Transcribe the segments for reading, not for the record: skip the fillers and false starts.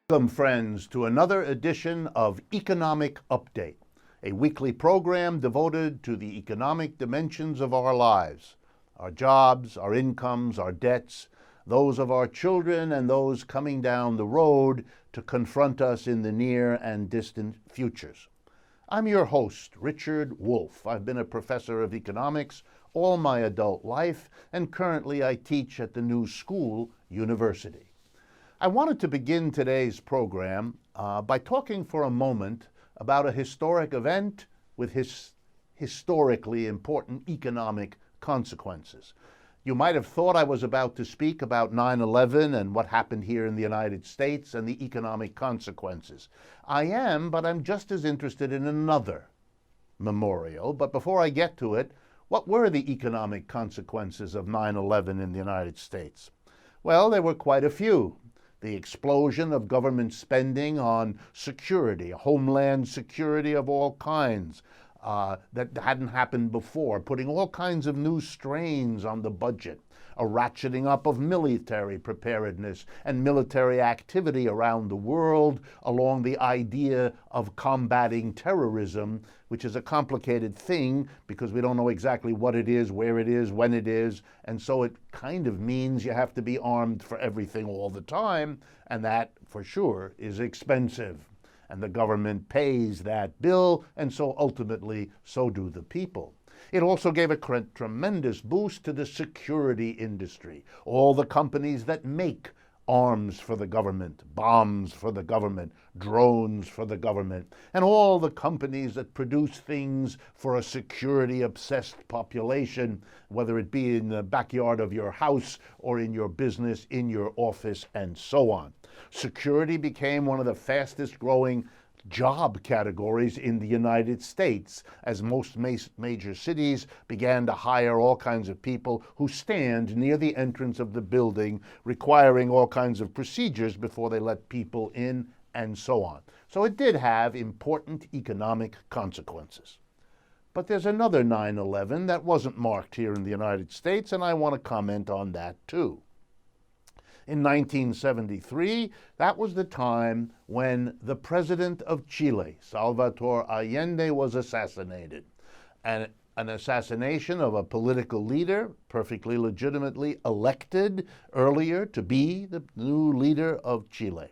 Welcome, friends, to another edition of Economic Update, a weekly program devoted to the economic dimensions of our lives, our jobs, our incomes, our debts, those of our children and those coming down the road to confront us in the near and distant futures. I'm your host, Richard Wolff. I've been a professor of economics all my adult life, and currently I teach at the New School University. I wanted to begin today's program by talking for a moment about a historic event with historically important economic consequences. You might have thought I was about to speak about 9/11 and what happened here in the United States and the economic consequences. I am, but I'm just as interested in another memorial. But before I get to it, what were the economic consequences of 9/11 in the United States? Well, there were quite a few. The explosion of government spending on security, homeland security of all kinds, that hadn't happened before, putting all kinds of new strains on the budget, a ratcheting up of military preparedness and military activity around the world along the idea of combating terrorism, which is a complicated thing because we don't know exactly what it is, where it is, when it is, and so it kind of means you have to be armed for everything all the time, and that, for sure, is expensive. And the government pays that bill, and so ultimately, so do the people. It also gave a tremendous boost to the security industry. All the companies that make arms for the government, bombs for the government, drones for the government, and all the companies that produce things for a security-obsessed population, whether it be in the backyard of your house or in your business, in your office, and so on. Security became one of the fastest-growing job categories in the United States, as most major cities began to hire all kinds of people who stand near the entrance of the building, requiring all kinds of procedures before they let people in, and so on. So it did have important economic consequences. But there's another 9/11 that wasn't marked here in the United States, and I want to comment on that too. In 1973, that was the time when the president of Chile, Salvador Allende, was assassinated. And an assassination of a political leader, perfectly legitimately elected earlier to be the new leader of Chile.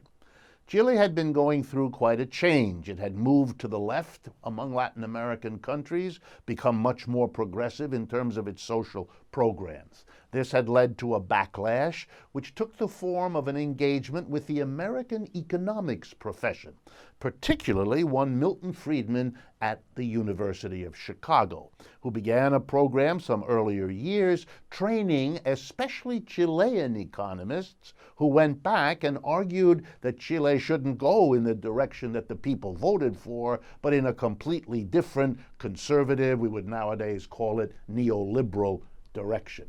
Chile had been going through quite a change. It had moved to the left among Latin American countries, become much more progressive in terms of its social programs. This had led to a backlash, which took the form of an engagement with the American economics profession, particularly one Milton Friedman at the University of Chicago, who began a program some earlier years training especially Chilean economists who went back and argued that Chile shouldn't go in the direction that the people voted for, but in a completely different, conservative, we would nowadays call it neoliberal direction.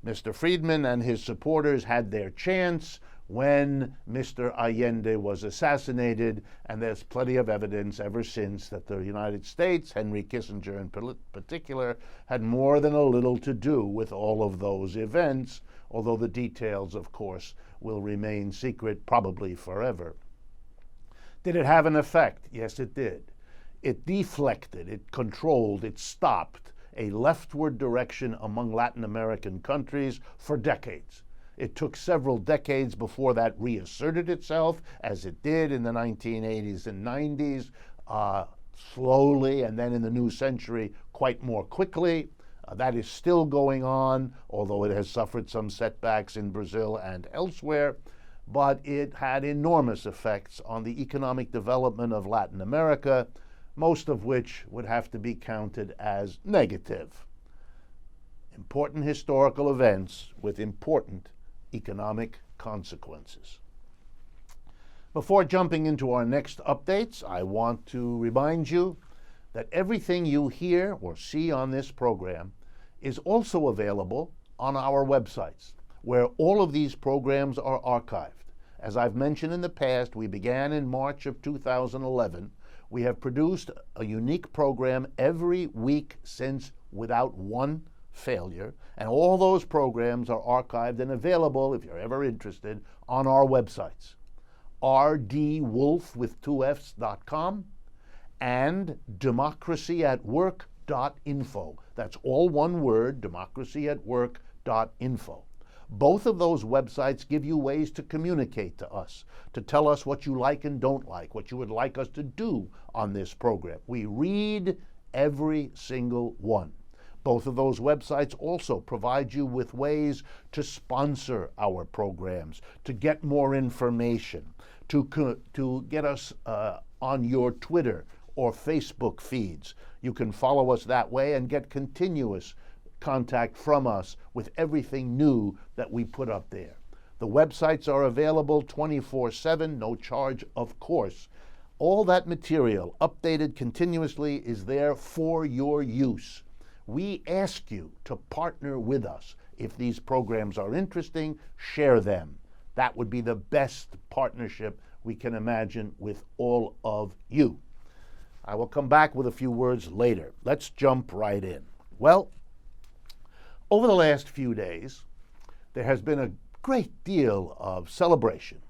Mr. Friedman and his supporters had their chance when Mr. Allende was assassinated, and there's plenty of evidence ever since that the United States, Henry Kissinger in particular, had more than a little to do with all of those events, although the details, of course, will remain secret probably forever. Did it have an effect? Yes, it did. It deflected, it controlled, it stopped a leftward direction among Latin American countries for decades. It took several decades before that reasserted itself, as it did in the 1980s and 90s, slowly, and then in the new century quite more quickly. That is still going on, although it has suffered some setbacks in Brazil and elsewhere, but it had enormous effects on the economic development of Latin America, most of which would have to be counted as negative. Important historical events with important economic consequences. Before jumping into our next updates, I want to remind you that everything you hear or see on this program is also available on our websites, where all of these programs are archived. As I've mentioned in the past, we began in March of 2011. We have produced a unique program every week since without one failure, and all those programs are archived and available, if you're ever interested, on our websites. rdwolff with 2fs.com, and democracyatwork.info. That's all one word, democracyatwork.info. Both of those websites give you ways to communicate to us, to tell us what you like and don't like, what you would like us to do on this program. We read every single one. Both of those websites also provide you with ways to sponsor our programs, to get more information, to get us on your Twitter or Facebook feeds. You can follow us that way and get continuous contact from us with everything new that we put up there. The websites are available 24/7, no charge, of course. All that material, updated continuously, is there for your use. We ask you to partner with us. If these programs are interesting, share them. That would be the best partnership we can imagine with all of you. I will come back with a few words later. Let's jump right in. Well, over the last few days, there has been a great deal of celebration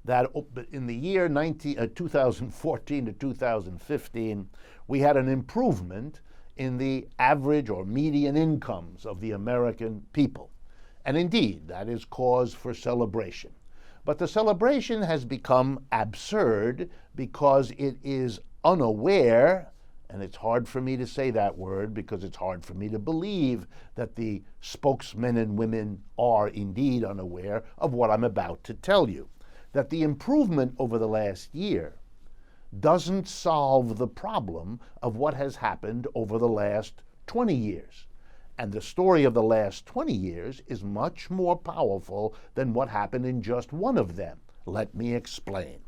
that in the year 2014 to 2015, we had an improvement in the average or median incomes of the American people. And indeed, that is cause for celebration. But the celebration has become absurd because it is unaware, and it's hard for me to say that word because it's hard for me to believe that the spokesmen and women are indeed unaware of what I'm about to tell you. That the improvement over the last year doesn't solve the problem of what has happened over the last 20 years. And the story of the last 20 years is much more powerful than what happened in just one of them. Let me explain.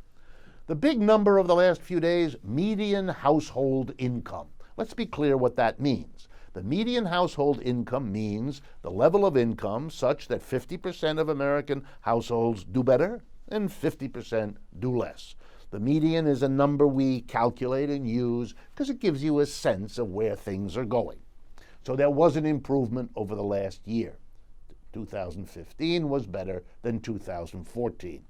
The big number of the last few days, median household income. Let's be clear what that means. The median household income means the level of income such that 50% of American households do better and 50% do less. The median is a number we calculate and use because it gives you a sense of where things are going. So there was an improvement over the last year. 2015 was better than 2014.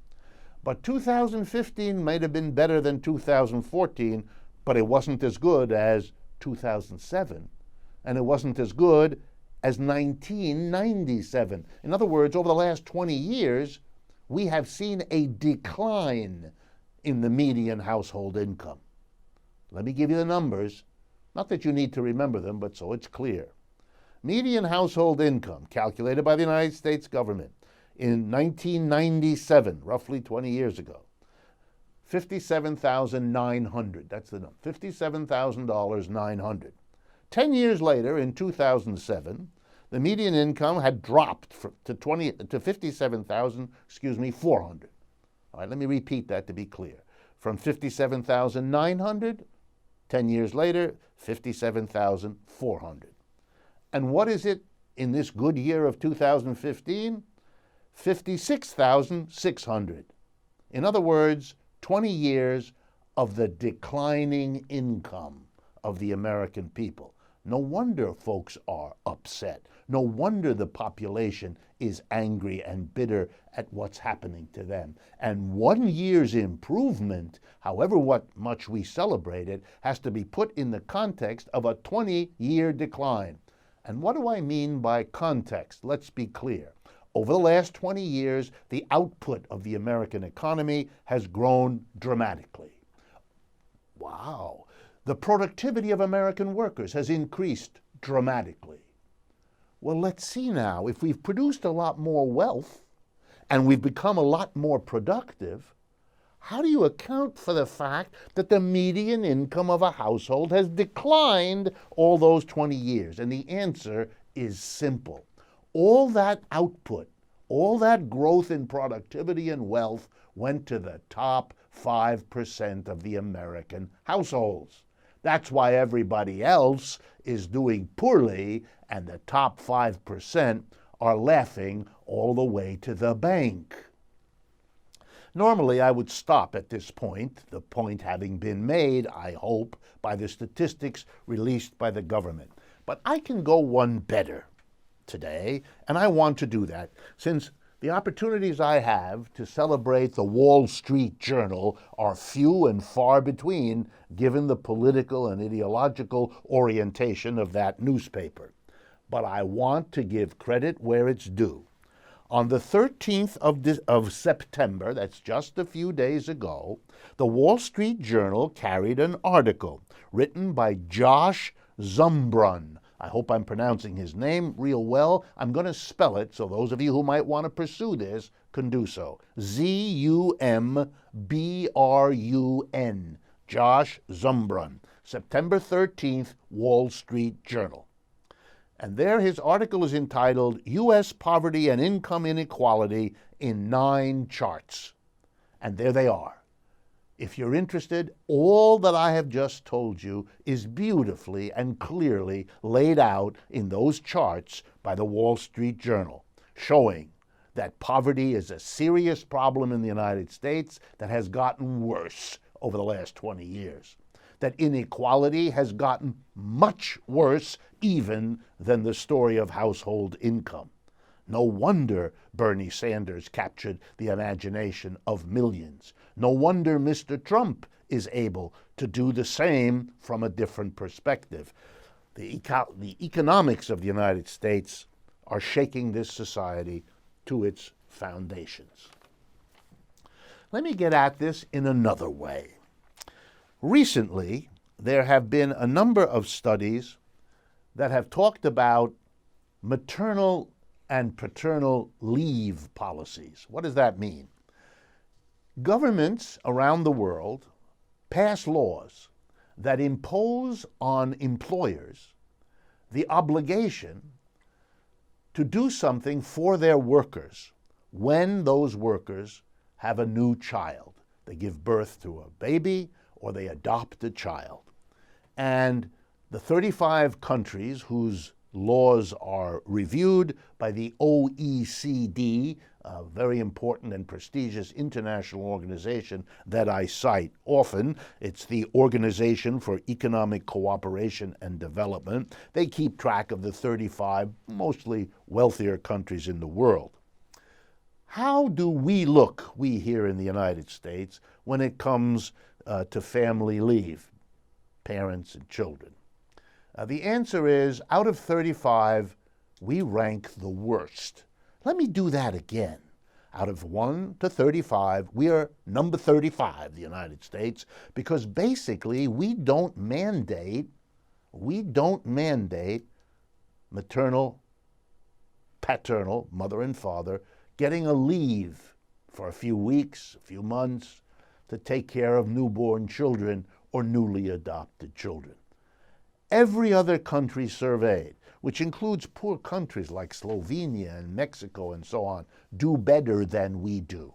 But 2015 might have been better than 2014, but it wasn't as good as 2007, and it wasn't as good as 1997. In other words, over the last 20 years, we have seen a decline in the median household income. Let me give you the numbers. Not that you need to remember them, but so it's clear. Median household income, calculated by the United States government in 1997, roughly 20 years ago, $57,900. That's the number, $57,900. 10 years later, in 2007, the median income had dropped to $57,400. All right, let me repeat that to be clear. From $57,900, 10 years later, $57,400. And what is it in this good year of 2015? $56,600. In other words, 20 years of the declining income of the American people. No wonder folks are upset. No wonder the population is angry and bitter at what's happening to them. And 1 year's improvement, however much we celebrate it, has to be put in the context of a 20-year decline. And what do I mean by context? Let's be clear. Over the last 20 years, the output of the American economy has grown dramatically. Wow. The productivity of American workers has increased dramatically. Well, let's see now. If we've produced a lot more wealth and we've become a lot more productive, how do you account for the fact that the median income of a household has declined all those 20 years? And the answer is simple. All that output, all that growth in productivity and wealth went to the top 5% of the American households. That's why everybody else is doing poorly, and the top 5% are laughing all the way to the bank. Normally, I would stop at this point, the point having been made, I hope, by the statistics released by the government. But I can go one better today, and I want to do that, since The opportunities I have to celebrate the Wall Street Journal are few and far between, given the political and ideological orientation of that newspaper. But I want to give credit where it's due. On the 13th of September, that's just a few days ago, the Wall Street Journal carried an article written by Josh Zumbrun. I hope I'm pronouncing his name real well. I'm going to spell it so those of you who might want to pursue this can do so. Z-U-M-B-R-U-N. Josh Zumbrun. September 13th, Wall Street Journal. And there his article is entitled, U.S. Poverty and Income Inequality in 9 Charts. And there they are. If you're interested, all that I have just told you is beautifully and clearly laid out in those charts by the Wall Street Journal, showing that poverty is a serious problem in the United States that has gotten worse over the last 20 years, that inequality has gotten much worse even than the story of household income. No wonder Bernie Sanders captured the imagination of millions. No wonder Mr. Trump is able to do the same from a different perspective. The economics of the United States are shaking this society to its foundations. Let me get at this in another way. Recently, there have been a number of studies that have talked about maternal and paternal leave policies. What does that mean? Governments around the world pass laws that impose on employers the obligation to do something for their workers when those workers have a new child. They give birth to a baby or they adopt a child. And the 35 countries whose laws are reviewed by the OECD, a very important and prestigious international organization that I cite often. It's the Organization for Economic Cooperation and Development. They keep track of the 35 mostly wealthier countries in the world. How do we look, we here in the United States, when it comes to family leave, parents and children? The answer is, out of 35, we rank the worst. Let me do that again. Out of 1 to 35, we are number 35, the United States, because basically we don't mandate maternal, paternal, mother and father, getting a leave for a few weeks, a few months, to take care of newborn children or newly adopted children. Every other country surveyed, which includes poor countries like Slovenia and Mexico and so on, do better than we do.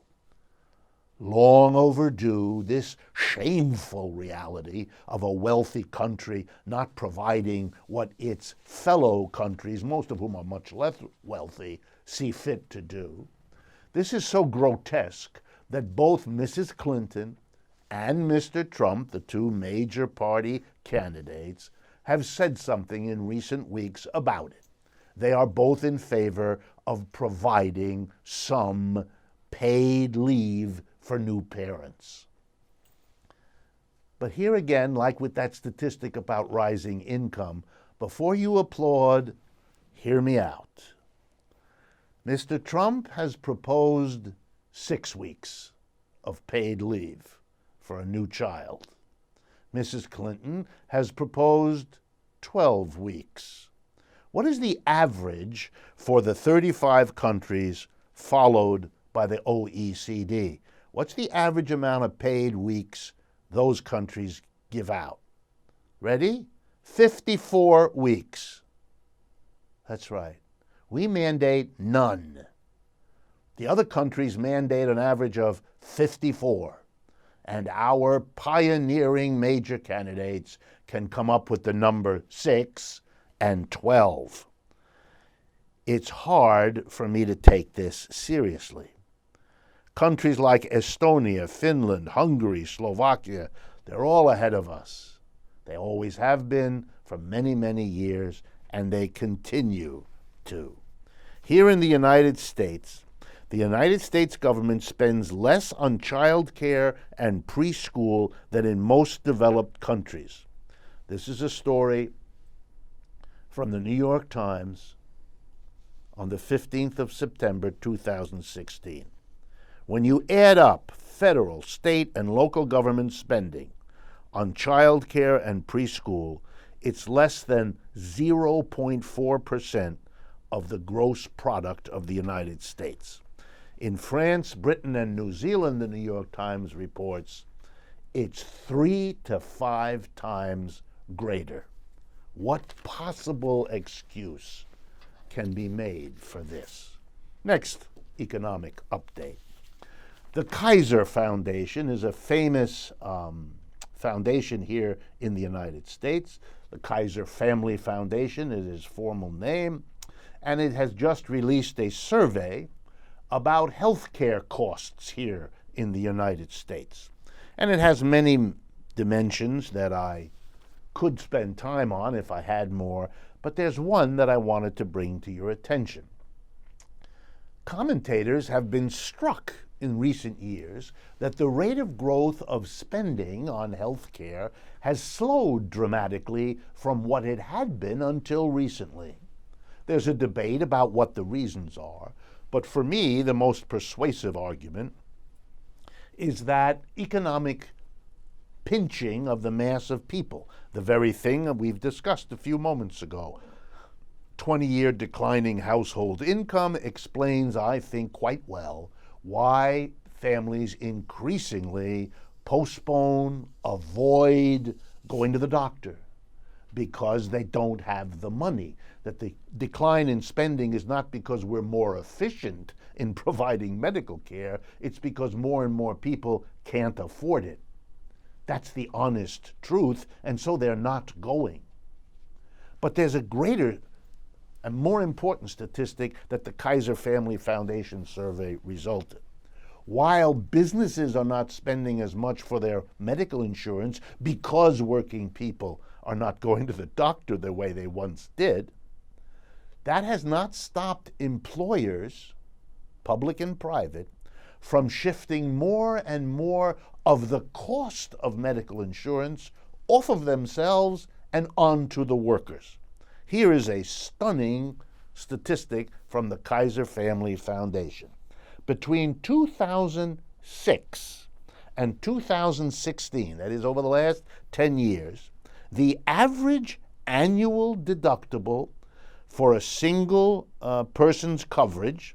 Long overdue, this shameful reality of a wealthy country not providing what its fellow countries, most of whom are much less wealthy, see fit to do. This is so grotesque that both Mrs. Clinton and Mr. Trump, the two major party candidates, have said something in recent weeks about it. They are both in favor of providing some paid leave for new parents. But here again, like with that statistic about rising income, before you applaud, hear me out. Mr. Trump has proposed 6 weeks of paid leave for a new child. Mrs. Clinton has proposed 12 weeks. What is the average for the 35 countries followed by the OECD? What's the average amount of paid weeks those countries give out? Ready? 54 weeks. That's right. We mandate none. The other countries mandate an average of 54. And our pioneering major candidates can come up with the number 6 and 12. It's hard for me to take this seriously. Countries like Estonia, Finland, Hungary, Slovakia, they're all ahead of us. They always have been for many, many years, and they continue to. Here in the United States, The United States government spends less on child care and preschool than in most developed countries. This is a story from the New York Times on the 15th of September, 2016. When you add up federal, state, and local government spending on child care and preschool, it's less than 0.4% of the gross product of the United States. In France, Britain, and New Zealand, the New York Times reports, it's 3 to 5 times greater. What possible excuse can be made for this? Next economic update. The Kaiser Foundation is a famous foundation here in the United States. The Kaiser Family Foundation is its formal name, and it has just released a survey about health care costs here in the United States. And it has many dimensions that I could spend time on if I had more, but there's one that I wanted to bring to your attention. Commentators have been struck in recent years that the rate of growth of spending on health care has slowed dramatically from what it had been until recently. There's a debate about what the reasons are, but for me, the most persuasive argument is that economic pinching of the mass of people, the very thing that we've discussed a few moments ago. 20-year declining household income explains, I think, quite well why families increasingly postpone, avoid going to the doctor, because they don't have the money. That the decline in spending is not because we're more efficient in providing medical care, it's because more and more people can't afford it. That's the honest truth, and so they're not going. But there's a greater and more important statistic that the Kaiser Family Foundation survey resulted. While businesses are not spending as much for their medical insurance because working people are not going to the doctor the way they once did, that has not stopped employers, public and private, from shifting more and more of the cost of medical insurance off of themselves and onto the workers. Here is a stunning statistic from the Kaiser Family Foundation. Between 2006 and 2016, that is over the last 10 years, the average annual deductible for a single person's coverage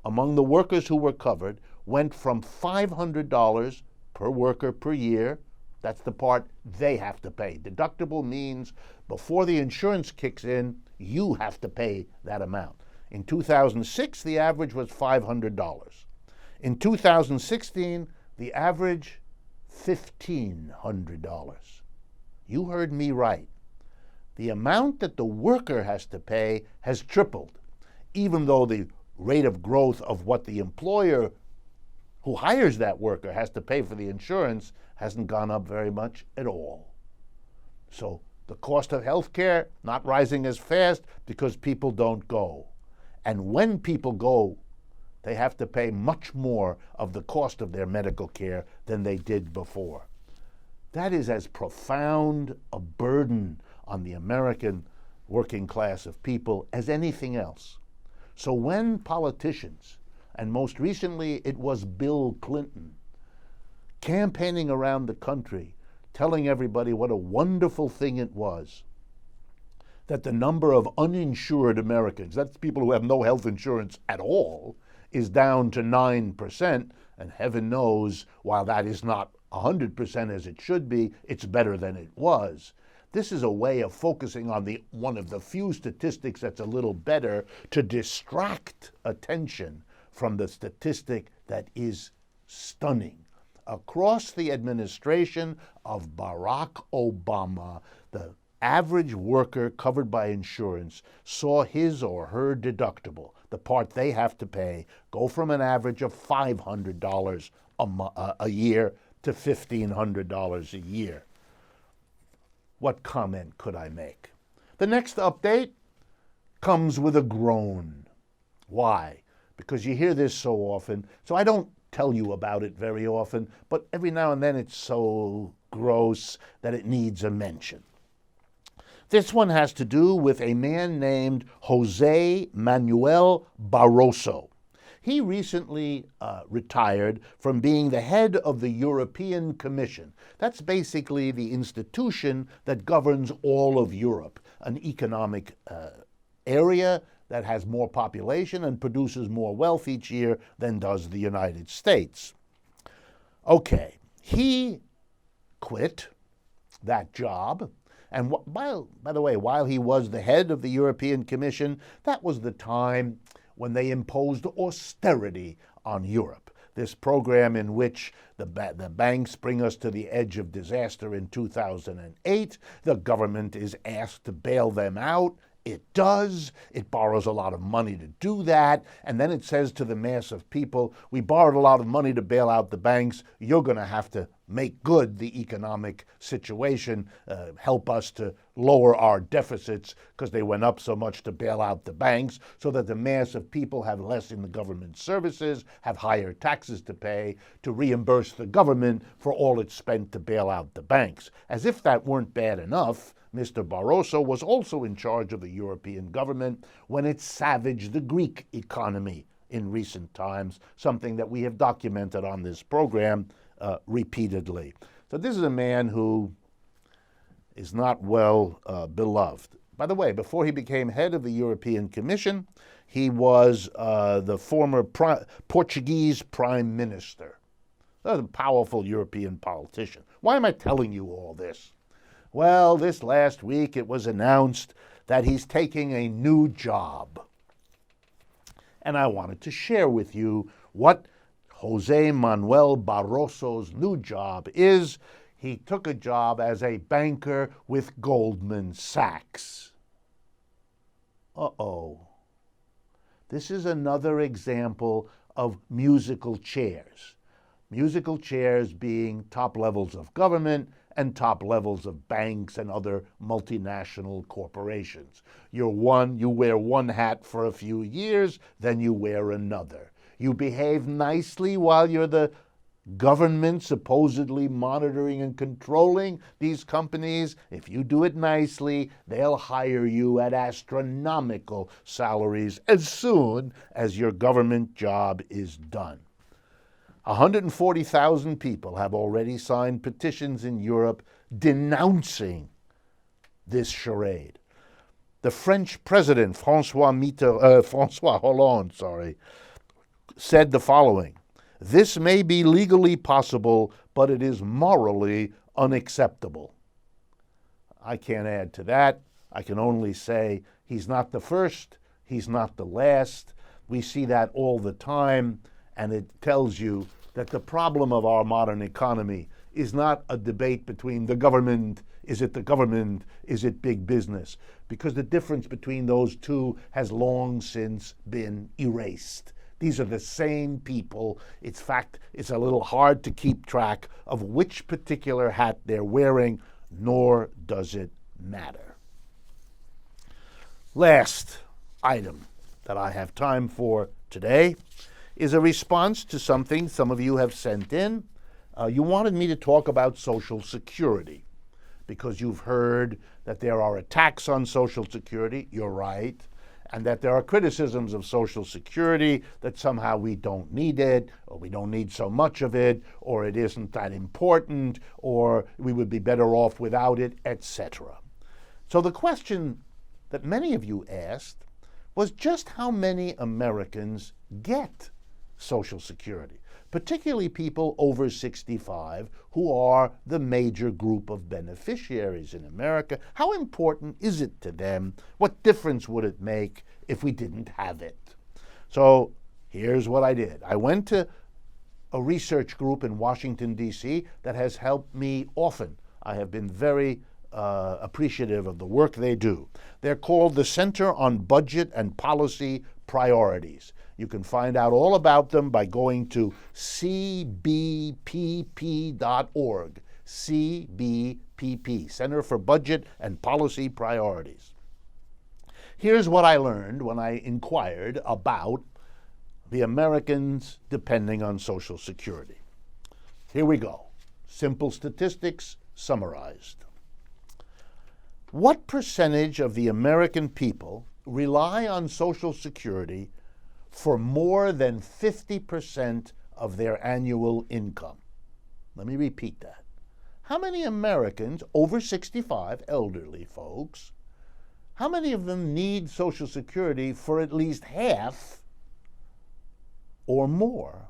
among the workers who were covered went from $500 per worker per year. That's the part they have to pay. Deductible means before the insurance kicks in, you have to pay that amount. In 2006, the average was $500. In 2016, the average, $1,500. You heard me right. The amount that the worker has to pay has tripled, even though the rate of growth of what the employer who hires that worker has to pay for the insurance hasn't gone up very much at all. So the cost of health care not rising as fast because people don't go. And when people go, they have to pay much more of the cost of their medical care than they did before. That is as profound a burden on the American working class of people as anything else. So when politicians, and most recently it was Bill Clinton, campaigning around the country, telling everybody what a wonderful thing it was that the number of uninsured Americans, that's people who have no health insurance at all, is down to 9%, and heaven knows, while that is not 100% as it should be, it's better than it was. This is a way of focusing on one of the few statistics that's a little better to distract attention from the statistic that is stunning. Across the administration of Barack Obama, the average worker covered by insurance saw his or her deductible, the part they have to pay, go from an average of $500 a year to $1,500 a year. What comment could I make? The next update comes with a groan. Why? because you hear this so often. So I don't tell you about it very often, but every now and then it's so gross that it needs a mention. This one has to do with a man named Jose Manuel Barroso. He recently retired from being the head of the European Commission. That's basically the institution that governs all of Europe, an economic area that has more population and produces more wealth each year than does the United States. Okay, he quit that job. And by the way, while he was the head of the European Commission, that was the time when they imposed austerity on Europe. This program in which the banks bring us to the edge of disaster in 2008, the government is asked to bail them out. It does. It borrows a lot of money to do that. And then it says to the mass of people, we borrowed a lot of money to bail out the banks. You're going to have to make good the economic situation, help us to lower our deficits because they went up so much to bail out the banks, so that the mass of people have less in the government services, have higher taxes to pay to reimburse the government for all it spent to bail out the banks. As if that weren't bad enough, Mr. Barroso was also in charge of the European government when it savaged the Greek economy in recent times, something that we have documented on this program repeatedly. So this is a man who is not well beloved. By the way, before he became head of the European Commission, he was the former Portuguese prime minister, a powerful European politician. Why am I telling you all this? Well, this last week it was announced that he's taking a new job. And I wanted to share with you what Jose Manuel Barroso's new job is. He took a job as a banker with Goldman Sachs. Uh-oh. This is another example of musical chairs. Musical chairs being top levels of government and top levels of banks and other multinational corporations. You wear one hat for a few years, then you wear another. You behave nicely while you're the government supposedly monitoring and controlling these companies. If you do it nicely, they'll hire you at astronomical salaries as soon as your government job is done. 140,000 people have already signed petitions in Europe denouncing this charade. The French president, François Hollande, said the following: "This may be legally possible, but it is morally unacceptable." I can't add to that. I can only say he's not the first, he's not the last. We see that all the time, and it tells you that the problem of our modern economy is not a debate between the government, is it big business? Because the difference between those two has long since been erased. These are the same people. In fact, it's a little hard to keep track of which particular hat they're wearing, nor does it matter. Last item that I have time for today is a response to something some of you have sent in. You wanted me to talk about Social Security because you've heard that there are attacks on Social Security. You're right. And that there are criticisms of Social Security, that somehow we don't need it, or we don't need so much of it, or it isn't that important, or we would be better off without it, etc. So the question that many of you asked was just how many Americans get Social Security, particularly people over 65 who are the major group of beneficiaries in America. How important is it to them? What difference would it make if we didn't have it? So here's what I did. I went to a research group in Washington, D.C. that has helped me often. I have been very appreciative of the work they do. They're called the Center on Budget and Policy Priorities. You can find out all about them by going to cbpp.org, CBPP, Center for Budget and Policy Priorities. Here's what I learned when I inquired about the Americans depending on Social Security. Here we go. Simple statistics summarized. What percentage of the American people rely on Social Security for more than 50% of their annual income? Let me repeat that. How many Americans over 65, elderly folks, how many of them need Social Security for at least half or more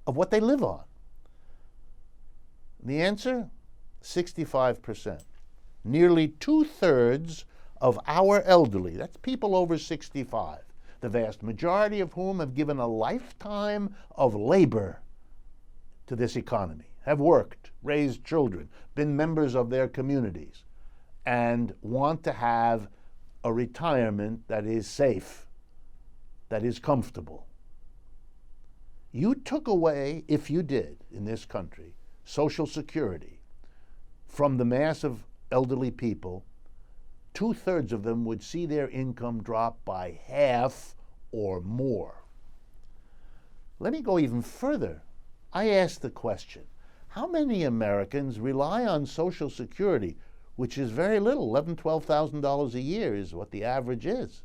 of what they live on? The answer? 65%. Nearly 2/3 of our elderly, that's people over 65, the vast majority of whom have given a lifetime of labor to this economy, have worked, raised children, been members of their communities, and want to have a retirement that is safe, that is comfortable. You took away, if you did, in this country, Social Security from the mass of elderly people, 2/3 of them would see their income drop by half or more. Let me go even further. I asked the question, how many Americans rely on Social Security, which is very little, $11,000, $12,000 a year is what the average is.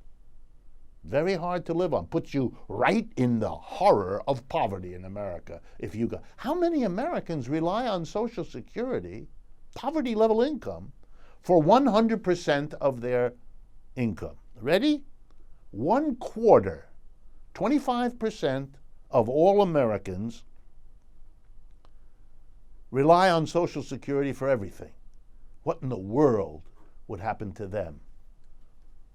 Very hard to live on. Puts you right in the horror of poverty in America. If you go, how many Americans rely on Social Security, poverty level income, for 100% of their income? Ready? 1/4, 25% of all Americans rely on Social Security for everything. What in the world would happen to them?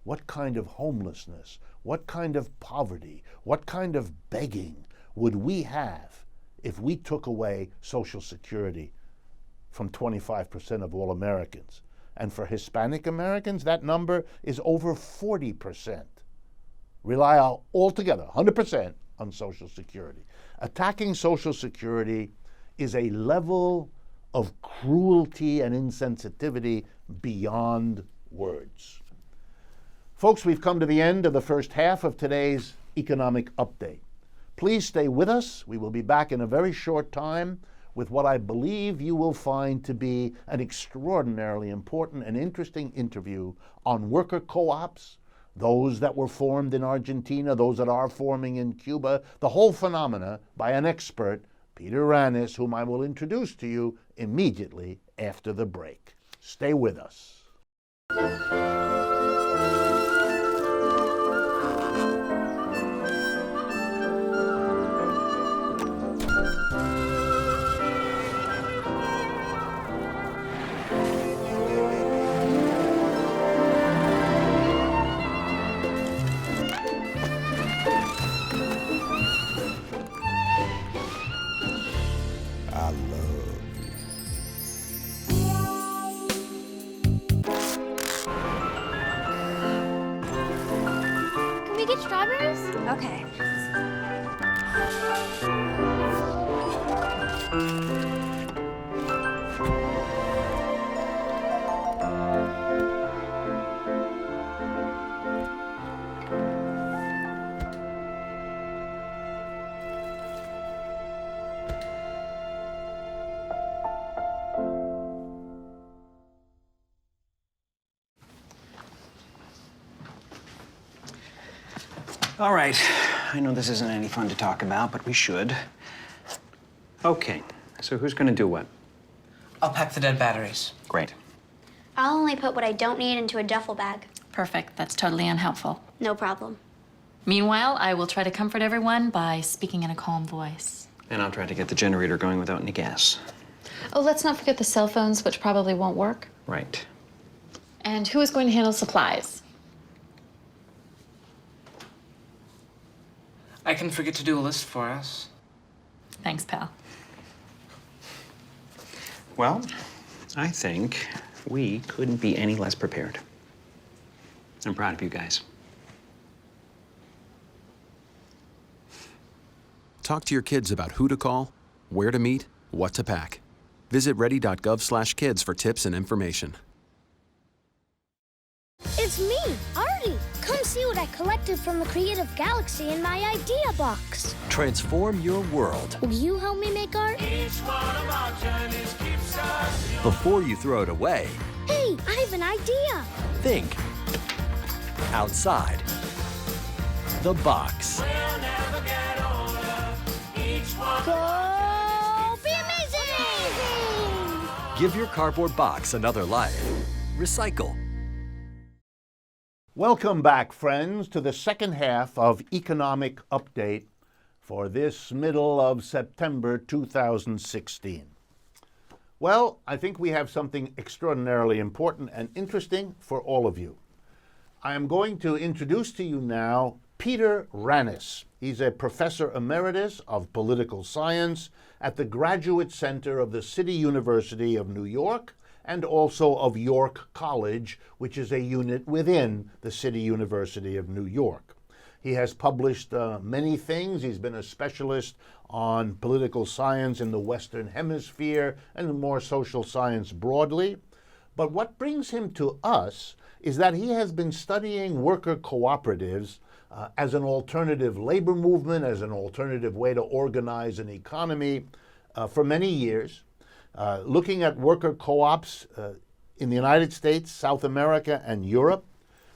What kind of homelessness, what kind of poverty, what kind of begging would we have if we took away Social Security from 25% of all Americans? And for Hispanic Americans, that number is over 40%. Rely altogether, 100%, on Social Security. Attacking Social Security is a level of cruelty and insensitivity beyond words. Folks, we've come to the end of the first half of today's economic update. Please stay with us. We will be back in a very short time with what I believe you will find to be an extraordinarily important and interesting interview on worker co-ops, those that were formed in Argentina, those that are forming in Cuba, the whole phenomena by an expert, Peter Panis, whom I will introduce to you immediately after the break. Stay with us. Strawberries? Okay. All right, I know this isn't any fun to talk about, but we should. Okay, so who's gonna do what? I'll pack the dead batteries. Great. I'll only put what I don't need into a duffel bag. Perfect. That's totally unhelpful. No problem. Meanwhile, I will try to comfort everyone by speaking in a calm voice. And I'll try to get the generator going without any gas. Oh, let's not forget the cell phones, which probably won't work. Right. And who is going to handle supplies? I can forget to do a list for us. Thanks, pal. Well, I think we couldn't be any less prepared. I'm proud of you guys. Talk to your kids about who to call, where to meet, what to pack. Visit ready.gov/kids for tips and information. It's me, Artie. Come see what I I collected from the creative galaxy in my idea box. Transform your world. Will you help me make art? Before you throw it away, Hey, I have an idea. think outside the box. Go be amazing! Give your cardboard box another life. Recycle. Welcome back, friends, to the second half of Economic Update for this middle of September 2016. Well, I think we have something extraordinarily important and interesting for all of you. I am going to introduce to you now Peter Panis. He's a professor emeritus of political science at the Graduate Center of the City University of New York and also of York College, which is a unit within the City University of New York. He has published many things. He's been a specialist on political science in the Western Hemisphere and more social science broadly. But what brings him to us is that he has been studying worker cooperatives as an alternative labor movement, as an alternative way to organize an economy for many years, looking at worker co-ops in the United States, South America, and Europe,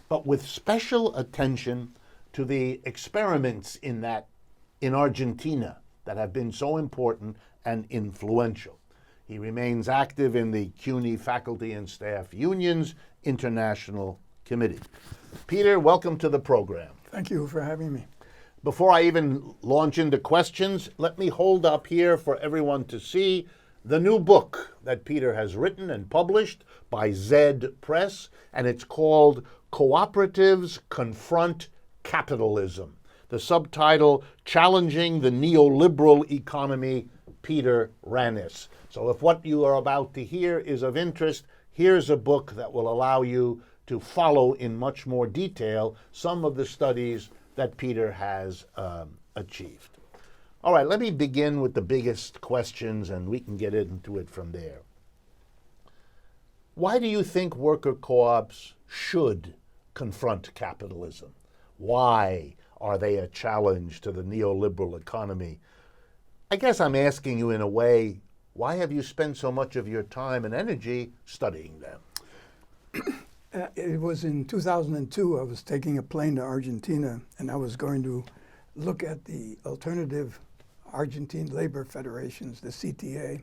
but with special attention to the experiments in Argentina that have been so important and influential. He remains active in the CUNY Faculty and Staff Union's International Committee. Peter, welcome to the program. Thank you for having me. Before I even launch into questions, let me hold up here for everyone to see the new book that Peter has written and published by Zed Press, and it's called Cooperatives Confront Capitalism. The subtitle, Challenging the Neoliberal Economy, Peter Panis. So if what you are about to hear is of interest, here's a book that will allow you to follow in much more detail some of the studies that Peter has achieved. All right, let me begin with the biggest questions and we can get into it from there. Why do you think worker co-ops should confront capitalism? Why are they a challenge to the neoliberal economy? I guess I'm asking you in a way, why have you spent so much of your time and energy studying them? It was in 2002, I was taking a plane to Argentina, and I was going to look at the alternative Argentine labor federations, the CTA,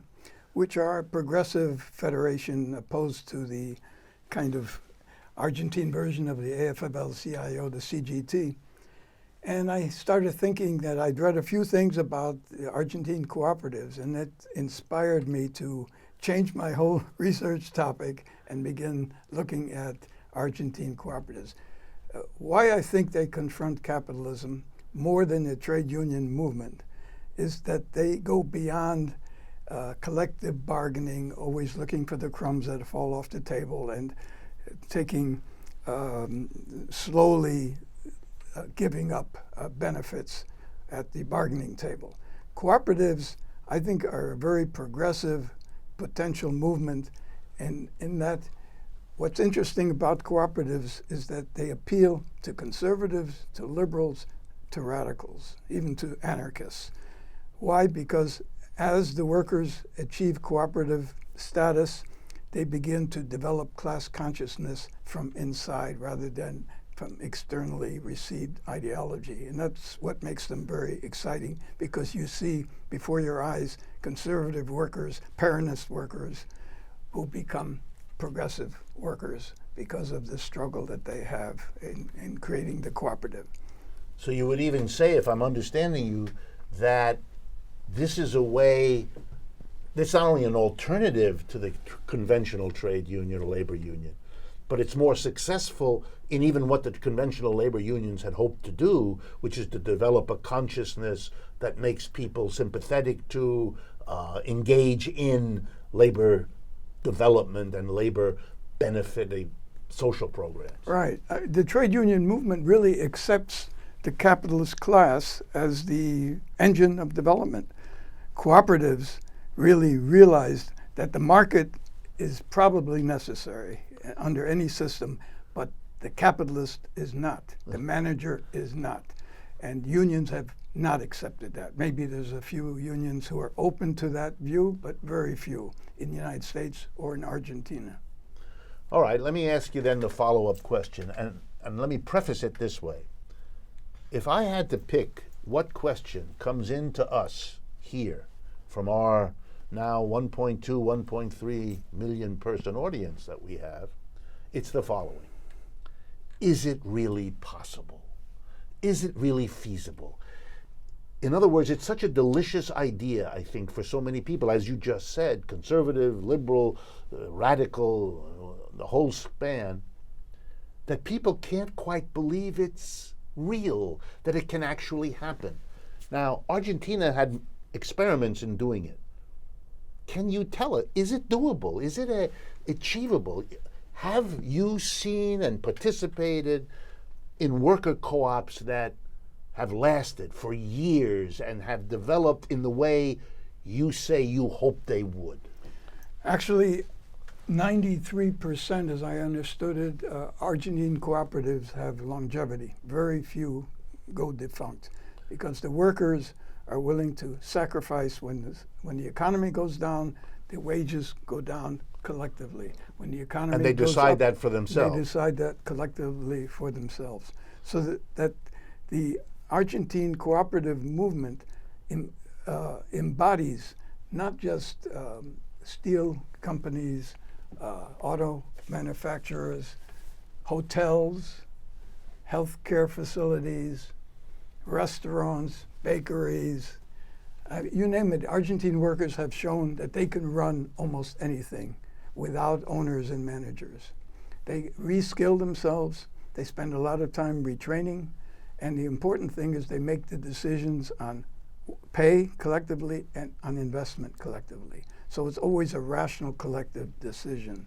which are a progressive federation opposed to the kind of Argentine version of the AFL-CIO, the CGT. And I started thinking that I'd read a few things about the Argentine cooperatives, and it inspired me to change my whole research topic and begin looking at Argentine cooperatives. Why I think they confront capitalism more than the trade union movement is that they go beyond collective bargaining, always looking for the crumbs that fall off the table and taking slowly giving up benefits at the bargaining table. Cooperatives, I think, are a very progressive potential movement, and in that what's interesting about cooperatives is that they appeal to conservatives, to liberals, to radicals, even to anarchists. Why? Because as the workers achieve cooperative status, they begin to develop class consciousness from inside rather than from externally received ideology. And that's what makes them very exciting, because you see before your eyes conservative workers, Peronist workers, who become progressive workers because of the struggle that they have in creating the cooperative. So you would even say, if I'm understanding you, that this is a way, it's not only an alternative to the conventional trade union or labor union, but it's more successful in even what the conventional labor unions had hoped to do, which is to develop a consciousness that makes people sympathetic to, engage in labor development and labor benefiting social programs. Right. The trade union movement really accepts the capitalist class as the engine of development. Cooperatives really realized that the market is probably necessary under any system, but The capitalist is not. The manager is not. And unions have not accepted that. Maybe there's a few unions who are open to that view, but very few in the United States or in Argentina. All right, let me ask you then the follow-up question, and let me preface it this way. If I had to pick what question comes into us here from our now 1.2, 1.3 million person audience that we have, it's the following. Is it really possible? Is it really feasible? In other words, it's such a delicious idea, I think, for so many people, as you just said, conservative, liberal, radical, the whole span, that people can't quite believe it's real, that it can actually happen. Now, Argentina had experiments in doing it. Can you tell it? Is it doable? Is it achievable? Have you seen and participated in worker co-ops that have lasted for years and have developed in the way you say you hope they would? Actually, 93%, as I understood it, Argentine cooperatives have longevity. Very few go defunct because the workers are willing to sacrifice when the economy goes down, the wages go down collectively. When the economy and they goes decide up, that for themselves. They decide that collectively for themselves. So that the Argentine cooperative movement embodies not just steel companies, auto manufacturers, hotels, healthcare facilities, restaurants, bakeries, you name it. Argentine workers have shown that they can run almost anything without owners and managers. They reskill themselves. They spend a lot of time retraining. And the important thing is they make the decisions on pay collectively and on investment collectively. So it's always a rational collective decision.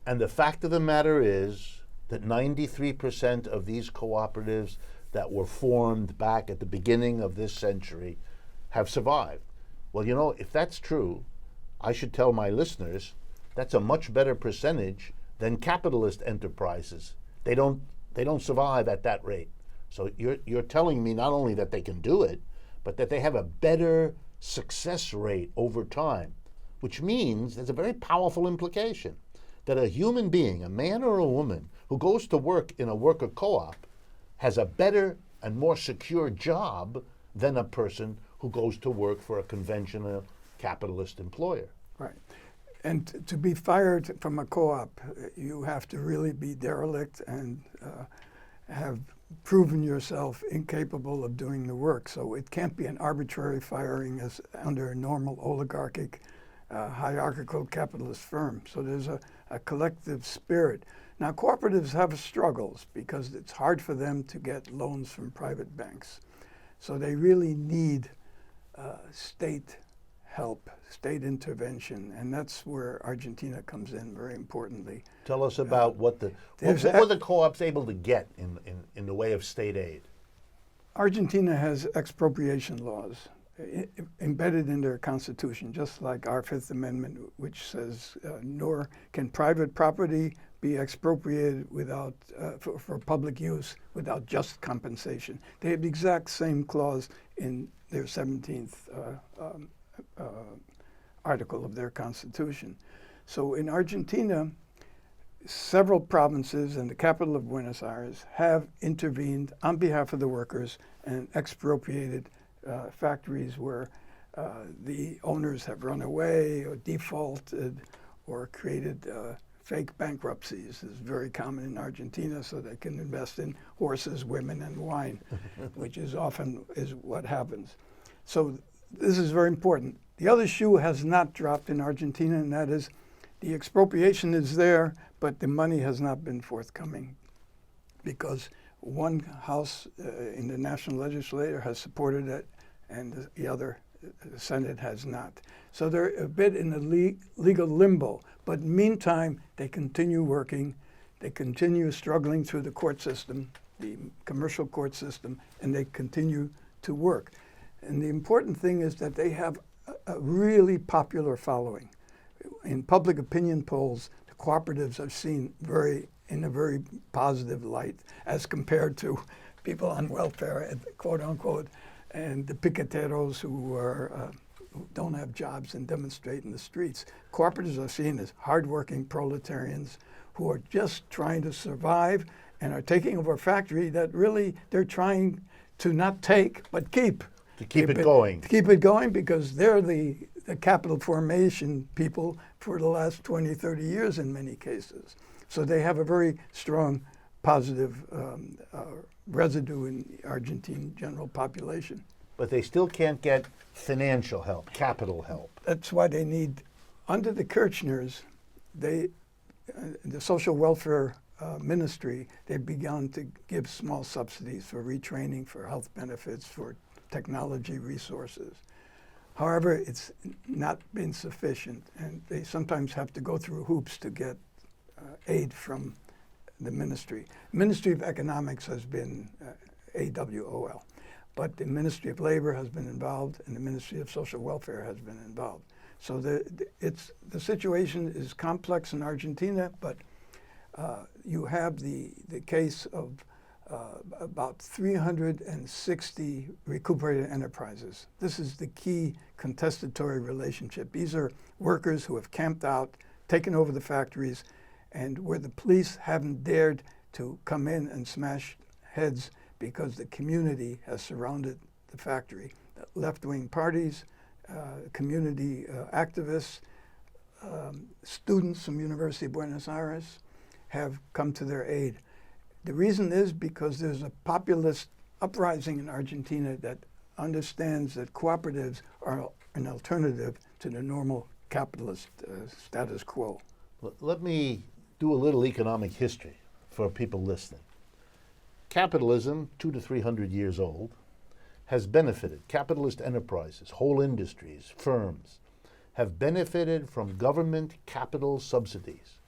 And the fact of the matter is that 93% of these cooperatives that were formed back at the beginning of this century have survived. Well, you know, if that's true, I should tell my listeners that's a much better percentage than capitalist enterprises. They don't survive at that rate. So you're telling me not only that they can do it, but that they have a better success rate over time, which means there's a very powerful implication that a human being, a man or a woman, who goes to work in a worker co-op has a better and more secure job than a person who goes to work for a conventional capitalist employer. Right. And to be fired from a co-op, you have to really be derelict and have proven yourself incapable of doing the work. So it can't be an arbitrary firing as under a normal oligarchic, hierarchical capitalist firm. So there's a collective spirit. Now, cooperatives have struggles because it's hard for them to get loans from private banks. So they really need state help, state intervention, and that's where Argentina comes in very importantly. Tell us about what were the co-ops able to get in the way of state aid? Argentina has expropriation laws embedded in their constitution, just like our Fifth Amendment, which says nor can private property be expropriated without for public use without just compensation. They have the exact same clause in their 17th article of their constitution. So in Argentina, several provinces and the capital of Buenos Aires have intervened on behalf of the workers and expropriated factories where the owners have run away or defaulted or created fake bankruptcies. This is very common in Argentina, so they can invest in horses, women, and wine, which is often what happens. So this is very important. The other shoe has not dropped in Argentina, and that is the expropriation is there, but the money has not been forthcoming because one house in the national legislature has supported it and the other, the Senate, has not. So they're a bit in the legal limbo, but meantime, they continue working, they continue struggling through the court system, the commercial court system, and they continue to work. And the important thing is that they have a really popular following. In public opinion polls, the cooperatives are seen very in a very positive light as compared to people on welfare, quote unquote, and the piqueteros who don't have jobs and demonstrate in the streets. Cooperatives are seen as hardworking proletarians who are just trying to survive and are taking over a factory that really they're trying to not take but keep. To keep it going. To keep it going because they're the capital formation people for the last 20, 30 years in many cases. So they have a very strong positive residue in the Argentine general population. But they still can't get financial help, capital help. That's why they need, under the Kirchners, the social welfare ministry, they've begun to give small subsidies for retraining, for health benefits, for technology resources. However, it's not been sufficient, and they sometimes have to go through hoops to get aid from the ministry. Ministry of Economics has been AWOL, but the Ministry of Labor has been involved, and the Ministry of Social Welfare has been involved. So the situation is complex in Argentina, but you have the case of about 360 recuperated enterprises. This is the key contestatory relationship. These are workers who have camped out, taken over the factories, and where the police haven't dared to come in and smash heads because the community has surrounded the factory. Left-wing parties, community activists, students from University of Buenos Aires have come to their aid. The reason is because there's a populist uprising in Argentina that understands that cooperatives are an alternative to the normal capitalist status quo. Let me do a little economic history for people listening. Capitalism, 200 to 300 years old, has benefited. Capitalist enterprises, whole industries, firms, have benefited from government capital subsidies,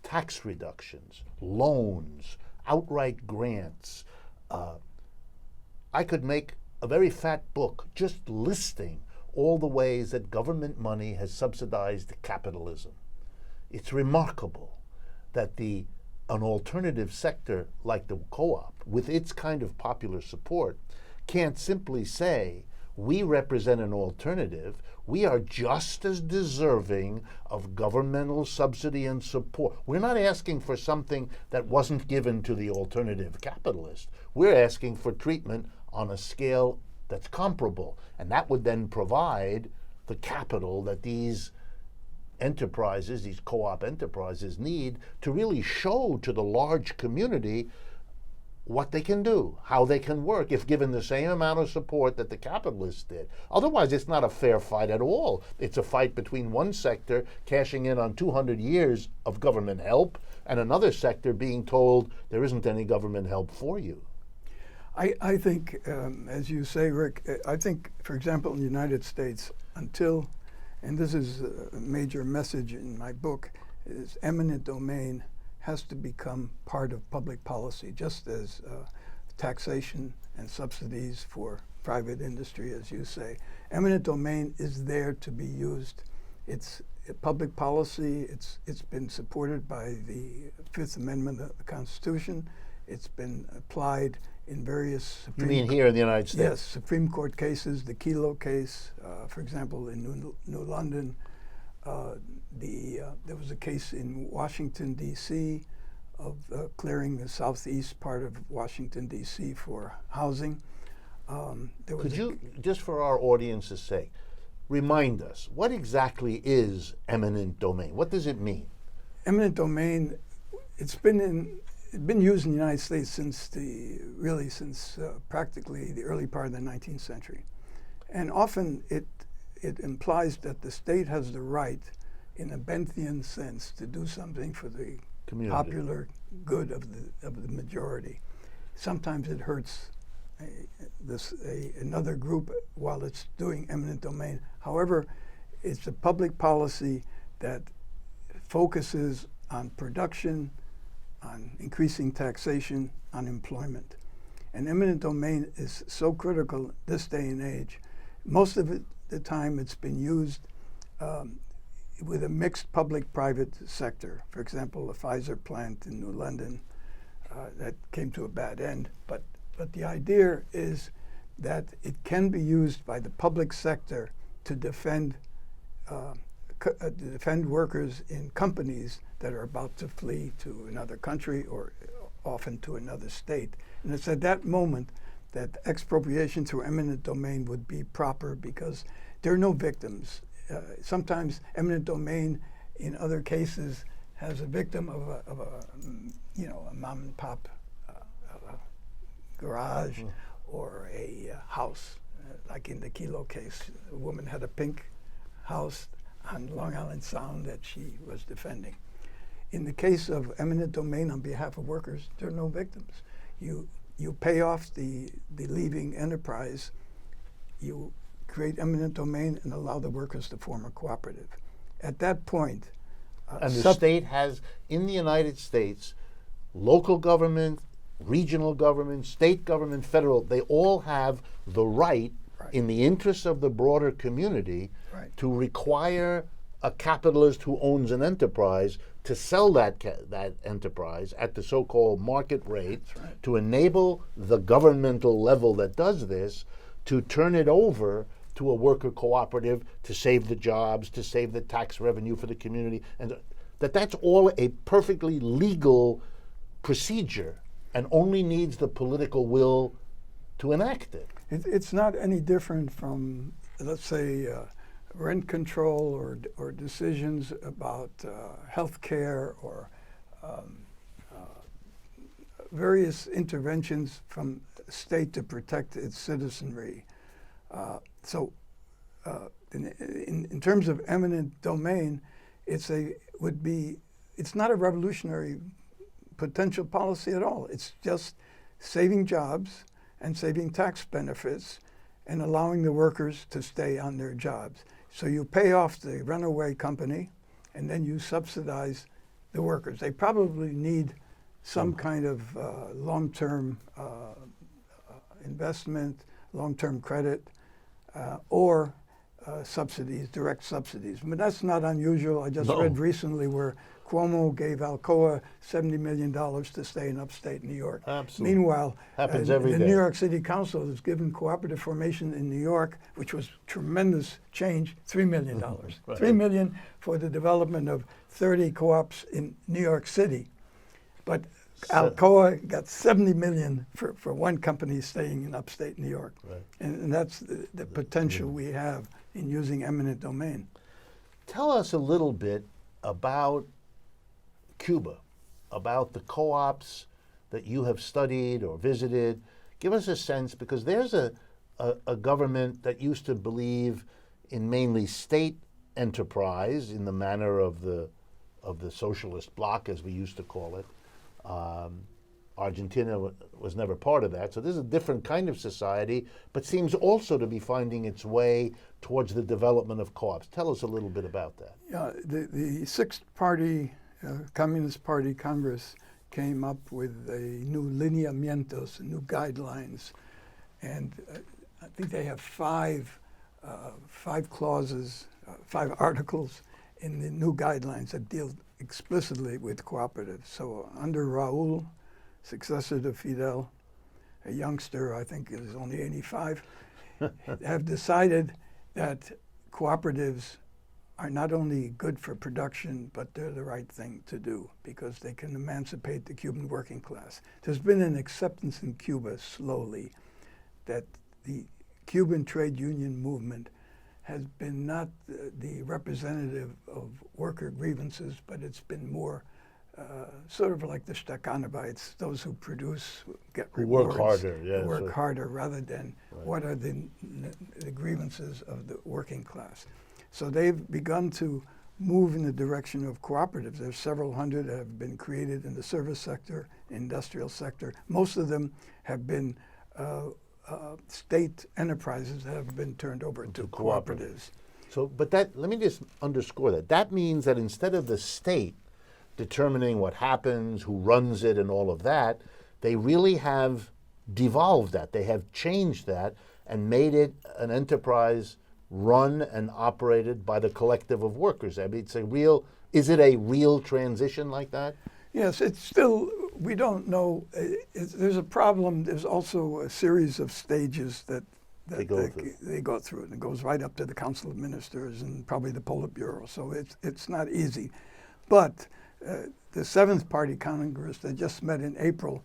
tax reductions, loans, outright grants. I could make a very fat book just listing all the ways that government money has subsidized capitalism. It's remarkable that an alternative sector like the co-op, with its kind of popular support, can't simply say, we represent an alternative, we are just as deserving of governmental subsidy and support. We're not asking for something that wasn't given to the alternative capitalist. We're asking for treatment on a scale that's comparable, and that would then provide the capital that these enterprises, these co-op enterprises need to really show to the large community what they can do, how they can work, if given the same amount of support that the capitalists did. Otherwise, it's not a fair fight at all. It's a fight between one sector cashing in on 200 years of government help and another sector being told there isn't any government help for you. I think, as you say, Rick, I think, for example, in the United States, until, and this is a major message in my book, is eminent domain has to become part of public policy, just as taxation and subsidies for private industry, as you say. Eminent domain is there to be used. It's a public policy. It's been supported by the Fifth Amendment of the Constitution. It's been applied in various You mean here in the United States? Yes, Supreme Court cases, the Kelo case, for example, in New London. There was a case in Washington, D.C. of clearing the southeast part of Washington, D.C. for housing. Could you, just for our audience's sake, remind us, what exactly is eminent domain? What does it mean? Eminent domain, it's been used in the United States since practically the early part of the 19th century. And often it implies that the state has the right, in a Benthian sense, to do something for the community, popular good of the majority. Sometimes it hurts another group while it's doing eminent domain. However, it's a public policy that focuses on production, on increasing taxation, on employment. And eminent domain is so critical this day and age. Most of the time it's been used with a mixed public-private sector. For example, the Pfizer plant in New London that came to a bad end. But the idea is that it can be used by the public sector to defend workers in companies that are about to flee to another country or often to another state. And it's at that moment that expropriation through eminent domain would be proper because there are no victims. Sometimes eminent domain, in other cases, has a victim of a mom and pop garage or a house. Like in the Kilo case, a woman had a pink house on Long Island Sound that she was defending. In the case of eminent domain on behalf of workers, there are no victims. You pay off the leaving enterprise, you create eminent domain and allow the workers to form a cooperative. At that point, and the state has, in the United States, local government, regional government, state government, federal, they all have the right, in the interests of the broader community, to require a capitalist who owns an enterprise to sell that enterprise at the so-called market rate, to enable the governmental level that does this to turn it over to a worker cooperative to save the jobs, to save the tax revenue for the community, and that's all a perfectly legal procedure and only needs the political will to enact it. It's not any different from, let's say, rent control or decisions about health care or various interventions from state to protect its citizenry. In terms of eminent domain, it's not a revolutionary potential policy at all. It's just saving jobs and saving tax benefits and allowing the workers to stay on their jobs. So you pay off the runaway company and then you subsidize the workers. They probably need some kind of long-term investment, long-term credit, or subsidies, direct subsidies. But that's not unusual. I just read recently where Cuomo gave Alcoa $70 million to stay in upstate New York. Absolutely. Meanwhile, happens every the day. New York City Council has given cooperative formation in New York, which was tremendous change, $3 million. Right. $3 million for the development of 30 co-ops in New York City. But Alcoa got $70 million for one company staying in upstate New York. Right. And that's the potential we have in using eminent domain. Tell us a little bit about Cuba, about the co-ops that you have studied or visited. Give us a sense, because there's a government that used to believe in mainly state enterprise in the manner of the socialist bloc, as we used to call it. Argentina was never part of that, so this is a different kind of society, but seems also to be finding its way towards the development of co-ops. Tell us a little bit about that. Yeah, the Sixth Party, Communist Party Congress came up with a new lineamientos, new guidelines, and I think they have five clauses, 5 articles in the new guidelines that deal explicitly with cooperatives. So under Raúl, successor to Fidel, a youngster, I think is only 85, have decided that cooperatives are not only good for production, but they're the right thing to do because they can emancipate the Cuban working class. There's been an acceptance in Cuba slowly that the Cuban trade union movement has been not the representative of worker grievances, but it's been more sort of like the Stakanovites, those who produce, get rewards. Work harder, yeah. Work harder rather than what are the grievances of the working class. So they've begun to move in the direction of cooperatives. There's several hundred that have been created in the service sector, industrial sector. Most of them have been state enterprises that have been turned over to cooperatives. So, but that, let me just underscore that. That means that instead of the state determining what happens, who runs it, and all of that, they really have devolved that. They have changed that and made it an enterprise run and operated by the collective of workers. I mean, is it a real transition like that? Yes, it's still, we don't know. There's a problem. There's also a series of stages that they go through. And it goes right up to the Council of Ministers and probably the Politburo. So it's not easy. But the Seventh Party Congress that just met in April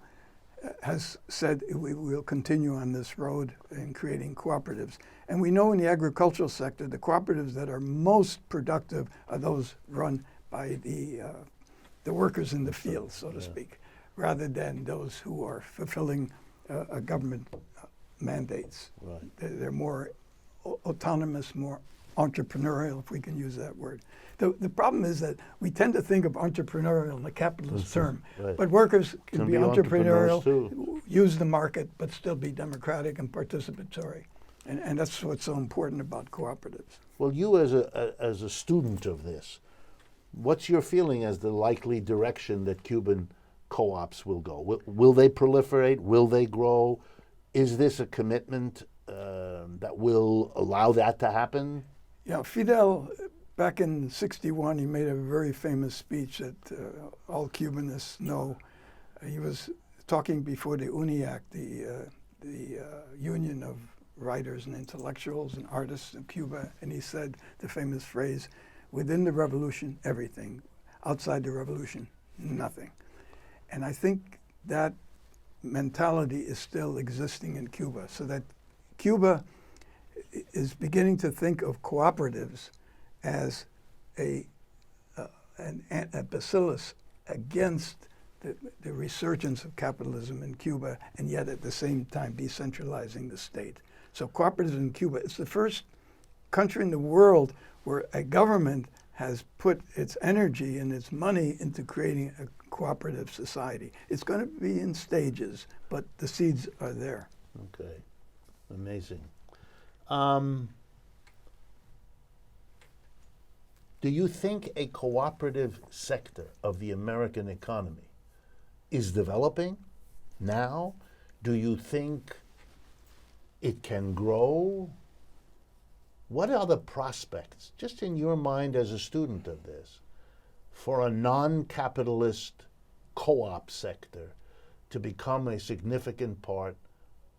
has said we will continue on this road in creating cooperatives. And we know in the agricultural sector, the cooperatives that are most productive are those run by the workers in the field, so to speak, rather than those who are fulfilling government mandates. Right. They're more autonomous, more entrepreneurial, if we can use that word. The problem is that we tend to think of entrepreneurial in the capitalist term, right. But workers can be entrepreneurs entrepreneurial, use the market, but still be democratic and participatory. And that's what's so important about cooperatives. Well, you as a student of this, what's your feeling as the likely direction that Cuban co-ops will go? Will they proliferate? Will they grow? Is this a commitment that will allow that to happen? Yeah, Fidel, back in '61, he made a very famous speech that all Cubanists know. He was talking before the UNIAC, the Union of Writers and Intellectuals and Artists in Cuba, and he said the famous phrase, "Within the revolution, everything. Outside the revolution, nothing." And I think that mentality is still existing in Cuba, so that Cuba is beginning to think of cooperatives as a bacillus against the resurgence of capitalism in Cuba, and yet at the same time decentralizing the state. So cooperatives in Cuba, it's the first country in the world where a government has put its energy and its money into creating a cooperative society. It's going to be in stages, but the seeds are there. Okay, amazing. Do you think a cooperative sector of the American economy is developing now? Do you think it can grow? What are the prospects, just in your mind as a student of this, for a non-capitalist co-op sector to become a significant part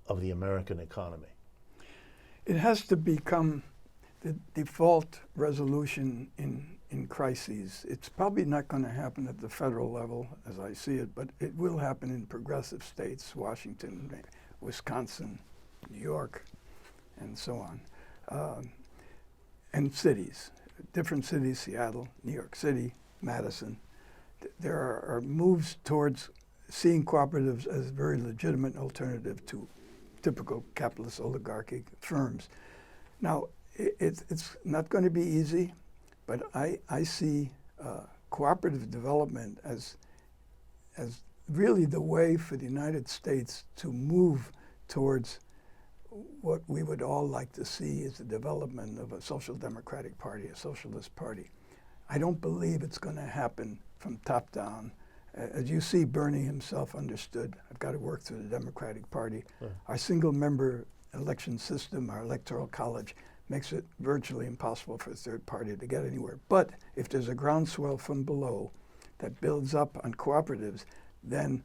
of the American economy? It has to become the default resolution in crises. It's probably not going to happen at the federal level, as I see it, but it will happen in progressive states, Washington, Wisconsin, New York, and so on. And cities, different cities, Seattle, New York City, Madison. There are moves towards seeing cooperatives as a very legitimate alternative to typical capitalist oligarchic firms. Now, it's not going to be easy, but I see cooperative development as really the way for the United States to move towards what we would all like to see is the development of a social democratic party, a socialist party. I don't believe it's going to happen from top down. As you see, Bernie himself understood, I've got to work through the Democratic Party. Right. Our single-member election system, our electoral college, makes it virtually impossible for a third party to get anywhere. But if there's a groundswell from below that builds up on cooperatives, then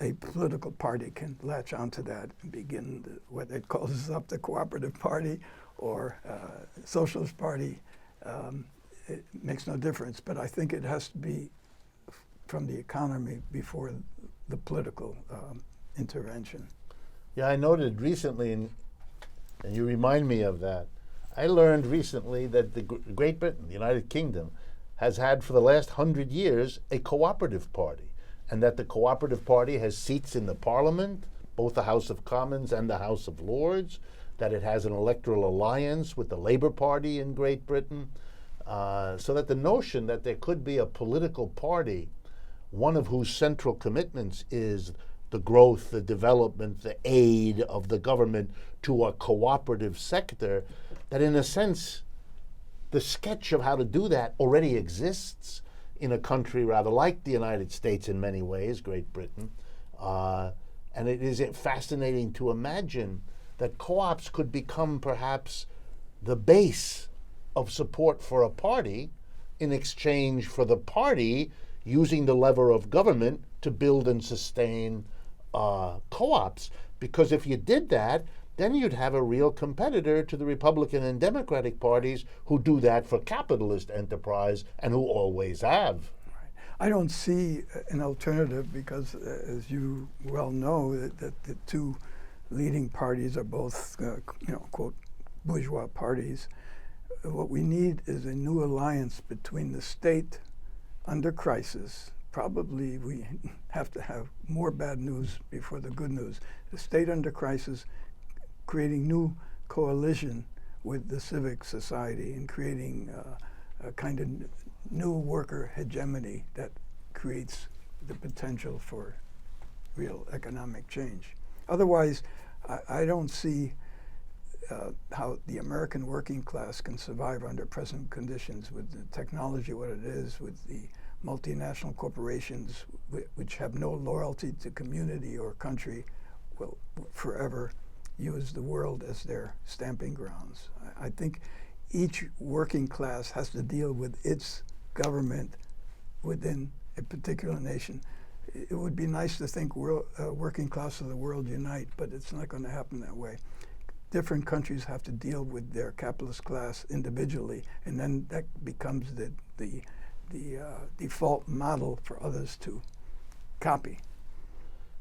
a political party can latch onto that and begin what it calls up the cooperative party or socialist party. It makes no difference, but I think it has to be from the economy before the political intervention. Yeah, I noted recently, and you remind me of that, I learned recently that Great Britain, the United Kingdom, has had for the last 100 years a cooperative party, and that the cooperative party has seats in the parliament, both the House of Commons and the House of Lords, that it has an electoral alliance with the Labour Party in Great Britain, so that the notion that there could be a political party, one of whose central commitments is the growth, the development, the aid of the government to a cooperative sector, that in a sense, the sketch of how to do that already exists in a country rather like the United States in many ways, Great Britain. And it is fascinating to imagine that co-ops could become perhaps the base of support for a party in exchange for the party using the lever of government to build and sustain co-ops. Because if you did that, then you'd have a real competitor to the Republican and Democratic parties who do that for capitalist enterprise and who always have. I don't see an alternative because, as you well know, that the two leading parties are both, quote, bourgeois parties. What we need is a new alliance between the state under crisis. Probably we have to have more bad news before the good news. The state under crisis, creating new coalition with the civic society and creating a kind of new worker hegemony that creates the potential for real economic change. Otherwise, I don't see how the American working class can survive under present conditions with the technology what it is, with the multinational corporations which have no loyalty to community or country, will forever use the world as their stamping grounds. I think each working class has to deal with its government within a particular nation. It would be nice to think working class of the world unite, but it's not going to happen that way. Different countries have to deal with their capitalist class individually, and then that becomes the default model for others to copy.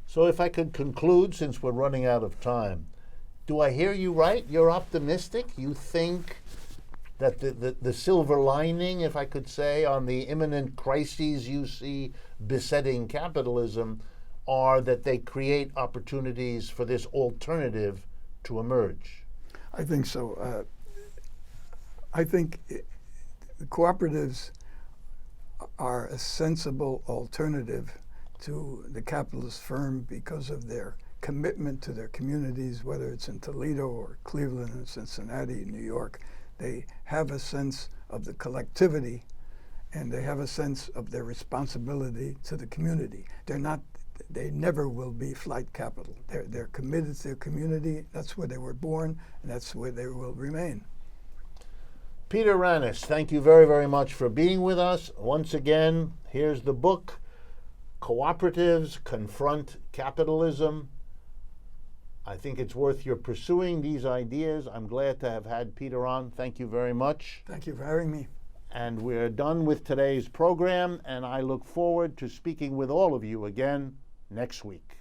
So if I could conclude, since we're running out of time, do I hear you right? You're optimistic? You think that the silver lining, if I could say, on the imminent crises you see besetting capitalism are that they create opportunities for this alternative to emerge? I think so. I think the cooperatives are a sensible alternative to the capitalist firm because of their commitment to their communities, whether it's in Toledo or Cleveland or Cincinnati, New York. They have a sense of the collectivity, and they have a sense of their responsibility to the community. They never will be flight capital. They're committed to their community. That's where they were born, and that's where they will remain. Peter Panis, thank you very, very much for being with us. Once again, here's the book, Cooperatives Confront Capitalism. I think it's worth your pursuing these ideas. I'm glad to have had Peter on. Thank you very much. Thank you for having me. And we're done with today's program, and I look forward to speaking with all of you again next week.